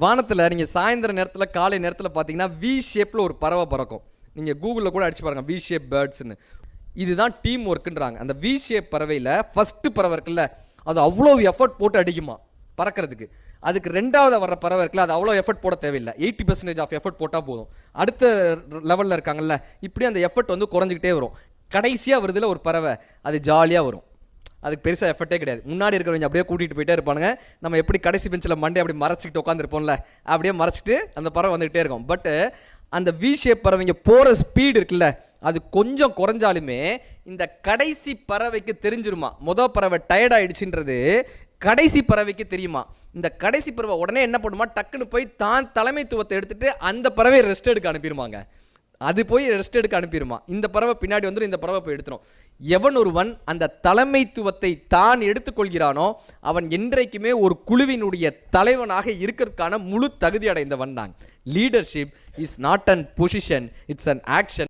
வானத்தில் நீங்கள் சாயந்தர நேரத்தில் காலை நேரத்தில் பார்த்தீங்கன்னா வி ஷேப்பில் ஒரு பறவை பறக்கும். நீங்கள் கூகுளில் கூட அடிச்சு பாருங்கள் வி ஷேப் பேர்ட்ஸ்ன்னு. இதுதான் டீம் ஒர்க்குன்றாங்க. அந்த வி ஷேப் பறவையில் ஃபஸ்ட்டு பறவை இருக்குல்ல, அது அவ்வளோ எஃபர்ட் போட்டு அடிக்குமா பறக்கிறதுக்கு. அதுக்கு ரெண்டாவது வர்ற பறவை இருக்குல்ல, அது அவ்வளோ எஃபர்ட் போட தேவையில்லை, 80% ஆஃப் எஃபர்ட் போட்டால் போதும். அடுத்த லெவலில் இருக்காங்கல்ல, இப்படி அந்த எஃபர்ட் வந்து குறைஞ்சிக்கிட்டே வரும். கடைசியாக வருதுல ஒரு பறவை, அது ஜாலியாக வரும், அதுக்கு பெருசாக எஃபர்ட்டே கிடையாது. முன்னாடி இருக்கிறவங்க அப்படியே கூட்டிகிட்டு போயிட்டே இருப்பானுங்க. நம்ம எப்படி கடைசி பெஞ்சில் மண்டே அப்படி மறைச்சிக்கிட்டு உட்காந்துருப்போம்ல, அப்படியே மறைச்சிட்டு அந்த பறவை வந்துகிட்டே இருக்கும். பட்டு அந்த வி ஷேப் பறவைங்க போகிற ஸ்பீடு இருக்குல்ல, அது கொஞ்சம் குறைஞ்சாலுமே இந்த கடைசி பறவைக்கு தெரிஞ்சிருமா மொதல் பறவை டயர்ட் ஆயிடுச்சுன்றது கடைசி பறவைக்கு தெரியுமா. இந்த கடைசி பறவை உடனே என்ன பண்ணுமா, டக்குன்னு போய் தான் தலைமைத்துவத்தை எடுத்துட்டு அந்த பறவையை ரெஸ்ட் எடுக்க அனுப்பிடுமாங்க. அது போய் ரெஸ்ட் எடுக்க அனுப்பிடுமா. இந்த பறவை பின்னாடி வந்துடும், இந்த பறவை போய் எடுத்துரும். எவன் ஒருவன் அந்த தலைமைத்துவத்தை தான் எடுத்துக்கொள்கிறானோ அவன் என்றைக்குமே ஒரு குழுவினுடைய தலைவனாக இருக்கிறதுக்கான முழு தகுதி அடைந்தவன் தான். Leadership is not an position, it's an action.